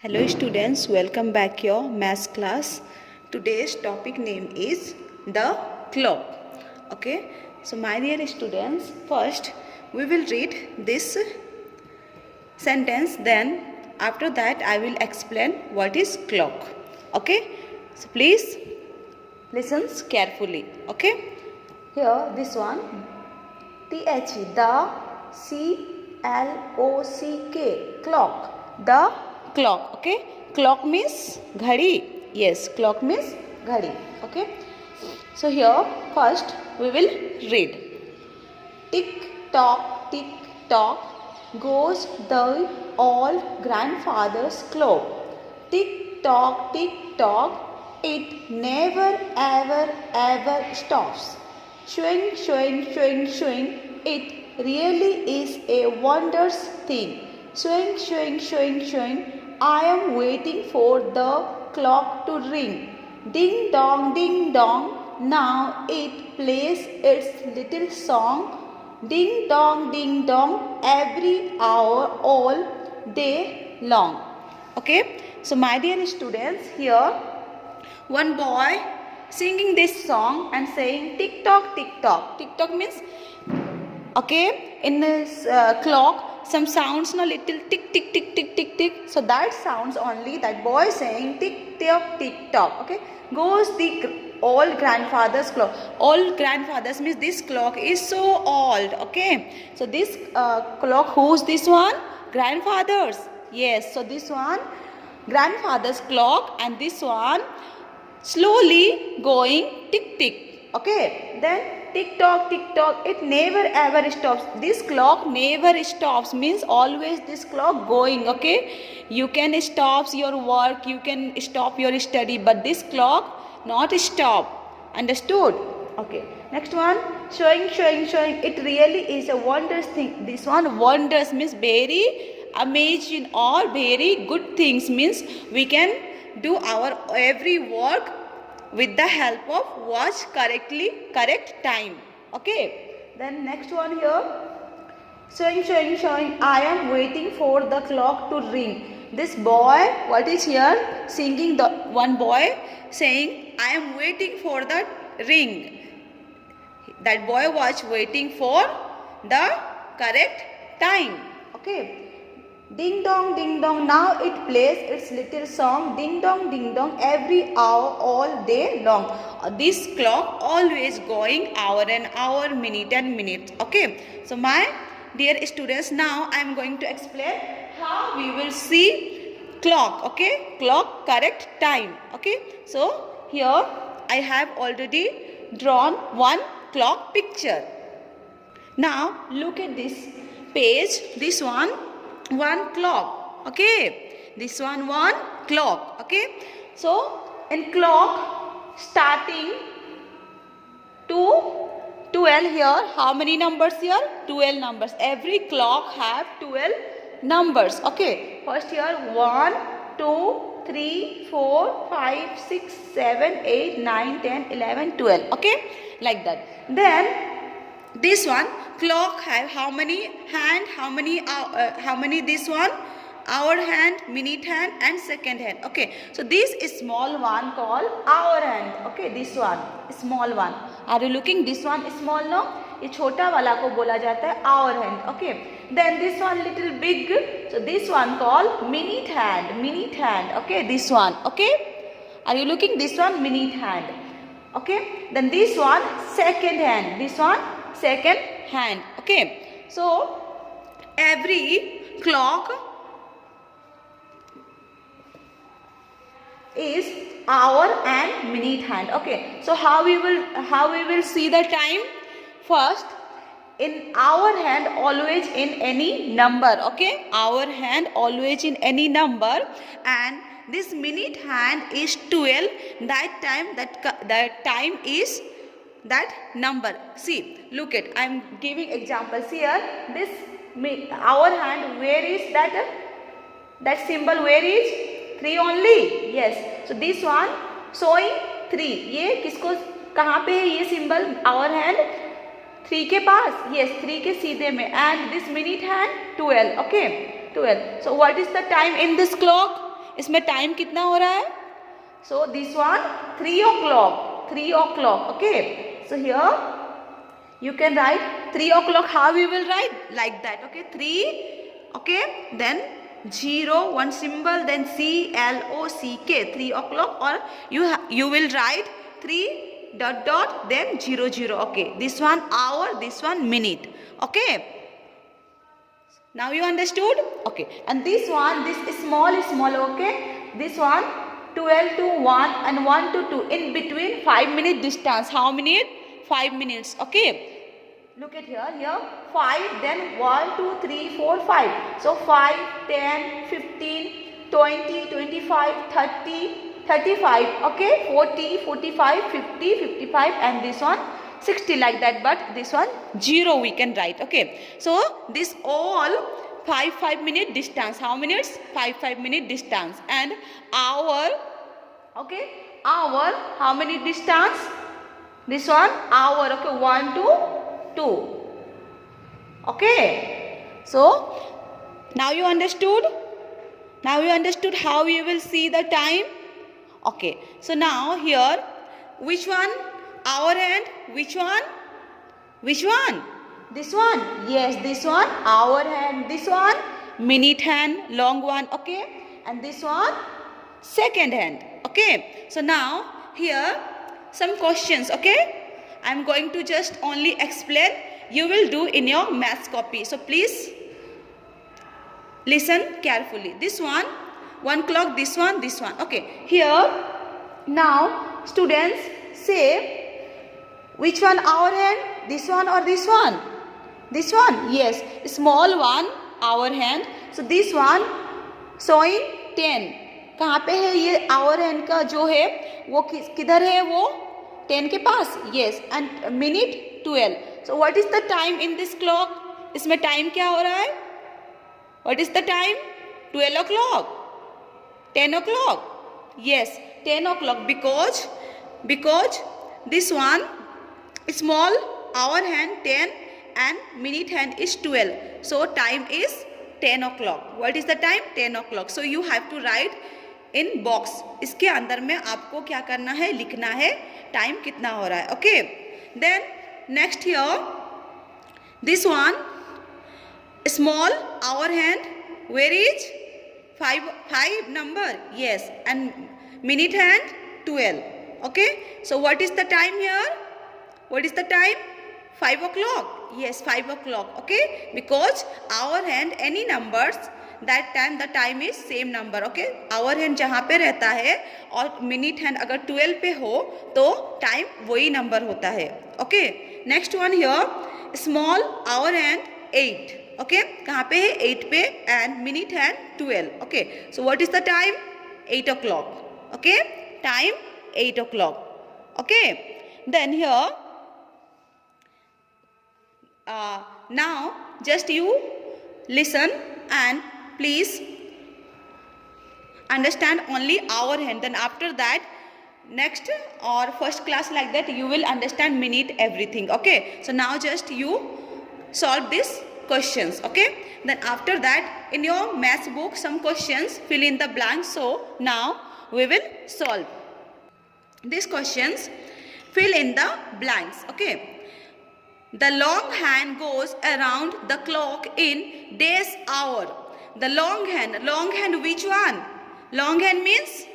Hello students, welcome back your maths class. Today's topic name is the clock. Okay, so my dear students, first we will read this sentence, then after that I will explain what is clock. Okay, so please listen carefully. Okay, here this one, the CLOCK, clock. The clock. Okay, clock means ghadi. Yes, clock means ghadi. Okay, so here first we will read. Tick tock, goes the old grandfather's clock. Tick tock, it never ever stops. Swing, it really is a wondrous thing. Swing, I am waiting for the clock to ring. Ding dong, now it plays its little song. Ding dong, every hour, all day long. Okay, so my dear students, here one boy singing this song and saying tick tock. Tick tock means, okay, in this clock some sounds no little tick. So that sounds only that boy saying tick tock. Okay, goes the old grandfather's clock. Old grandfathers means this clock is so old. Okay, so this clock, who's this one? Grandfathers. Yes, so this one grandfather's clock, and this one slowly going tick. Okay, then tick tock, it never ever stops. This clock never stops means always this clock going. Okay, you can stop your work, you can stop your study, but this clock not stop. Understood? Okay, next one, showing, it really is a wondrous thing. This one, wondrous means very amazing or very good things, means we can do our every work with the help of watch correct time. Okay, then next one here, showing, I am waiting for the clock to ring. This boy, what is here singing? The one boy saying I am waiting for the ring. That boy was waiting for the correct time. Okay, ding dong, now it plays its little song. Ding dong, every hour, all day long. This clock always going hour and hour, minute and minute. Okay, so my dear students, now I am going to explain how we will see clock. Okay, clock correct time. Okay, so here I have already drawn one clock picture. Now look at this page. This one clock. Okay, this one clock. Okay, so in clock starting to 12 here, how many numbers here? 12 numbers. Every clock have 12 numbers. Okay, first here 1 2 3 4 5 6 7 8 9 10 11 12. Okay, like that. Then this one clock have how many hand, how many this one? Hour hand, minute hand and second hand. Okay, so this is small one called hour hand. Okay, this one small one. Are you looking? This one is small, no? ये छोटा वाला को बोला जाता है hour hand. Okay, then this one little big, so this one called minute hand. Okay, this one. Okay, are you looking? This one minute hand. Okay, then this one second hand. This one second hand. Okay, so every clock is hour and minute hand. Okay, so how we will see the time? First, in hour hand always in any number. Okay, hour hand always in any number, and this minute hand is 12. That time is that number. See, look at, I am giving examples here. This hour hand, where is that symbol? Where is 3 only? Yes, so this one showing 3. ये किसको, कहाँ पे है ये symbol? Hour hand 3 के पास. Yes, 3 के सीधे में. And this minute hand 12. Okay, 12. So what is the time in this clock? इसमें टाइम कितना हो रहा है? So this one 3 o'clock. 3 o'clock. Okay. So here you can write 3 o'clock. How we will write? Like that. Okay. 3. Okay. Then 0, one symbol. Then CLOCK. 3 o'clock. Or you will write 3 dot dot. Then 0 0. Okay. This one hour. This one minute. Okay. Now you understood? Okay. And this one, this is small. Okay. This one 12 to 1 and 1 to 2. In between 5 minute distance. How many? 5 minutes. Okay. Look at here. Here 5. Then 1, 2, 3, 4, 5. So 5, 10, 15, 20, 25, 30, 35. Okay. 40, 45, 50, 55 and this one 60 like that, but this one 0 we can write. Okay. So this all 5 minute distance. How minutes? 5 minute distance. And hour. Okay. Hour. How many distance? This one hour. Okay. 1 to 2. Okay. So now you understood? Now you understood how you will see the time? Okay. So now here, which one? Hour hand. Which one? Which one? This one. Yes, this one. Hour hand. This one. Minute hand. Long one. Okay. And this one. Second hand. Okay. So now here some questions. Okay. I am going to just only explain. You will do in your maths copy. So please listen carefully. This one. 1 clock. This one. This one. Okay. Here now students say, which one hour hand? This one or this one? This one. Yes. Small one hour hand. So this one showing 10. कहाँ पे है ये hour hand का जो है वो किधर है वो 10 के पास? Yes. And minute 12. So what is the time in this clock? इसमें time क्या हो रहा है? What is the time? 12 o'clock. 10 o'clock. Yes. 10 o'clock because this one small hour hand 10 and minute hand is 12. So time is 10 o'clock. What is the time? 10 o'clock. So you have to write in box. इसके अंदर में आपको क्या करना है? लिखना है time कितना हो रहा है. Okay. Then next here, this one small hour hand. Where is 5 number? Yes. And minute hand 12. Okay. So what is the time here? What is the time? 5 o'clock. Yes, 5 o'clock. Okay. Because hour hand any numbers, that time the time is same number. Okay. Hour hand जहाँ पे रहता है और minute hand अगर 12 पे हो तो time वही number होता है. Okay. Next one here, small hour hand 8. Okay. कहाँ पे है? 8 पे and minute hand 12. Okay. So what is the time? 8 o'clock. Okay. Time 8 o'clock. Okay. Then here, now just you listen and please understand only hour hand. Then after that next or first class like that you will understand minute everything. Okay. So now just you solve these questions. Okay. Then after that in your maths book some questions, fill in the blanks. So now we will solve these questions. Fill in the blanks. Okay. The long hand goes around the clock in days hour. The long hand which one? Long hand means,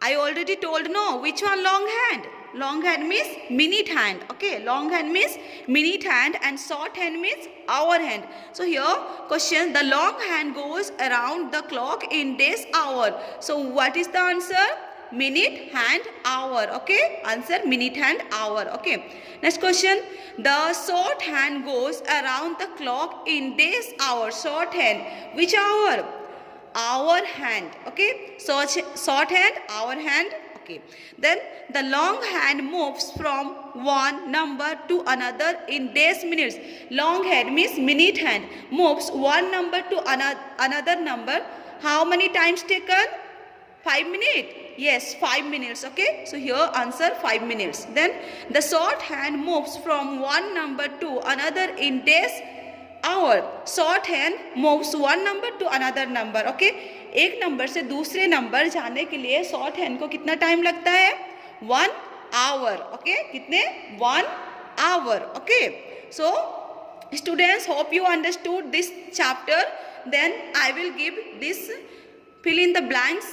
I already told no. Which one long hand? Long hand means minute hand. Okay. Long hand means minute hand and short hand means hour hand. So here question, the long hand goes around the clock in days hour. So what is the answer? Minute hand hour. Okay. Answer minute hand hour. Okay. Next question. The short hand goes around the clock in days hour. Short hand. Which hour? Hour hand. Okay. Short hand, hour hand. Okay. Then the long hand moves from one number to another in days minutes. Long hand means minute hand. Moves one number to another number. How many times taken? 5 minutes. Yes, 5 minutes. Okay. So here answer 5 minutes. Then the short hand moves from one number to another in days hour. Short hand moves one number to another number. Okay. एक number से दूसरे number जाने के लिए short hand को कितना time लगता है? 1 आवर. ओके, कितने? 1 hour. Okay, so students, hope you understood this chapter. Then I will give this fill in the blanks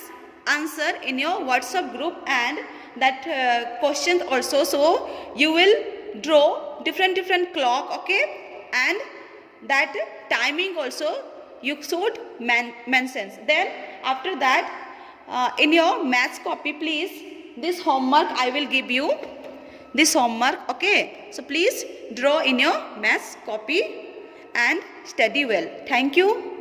answer in your WhatsApp group and that questions also. So you will draw different clock, okay, and that timing also you should mention. Then after that in your maths copy, please, this homework I will give you, this homework. Okay, so please draw in your maths copy and study well. Thank you.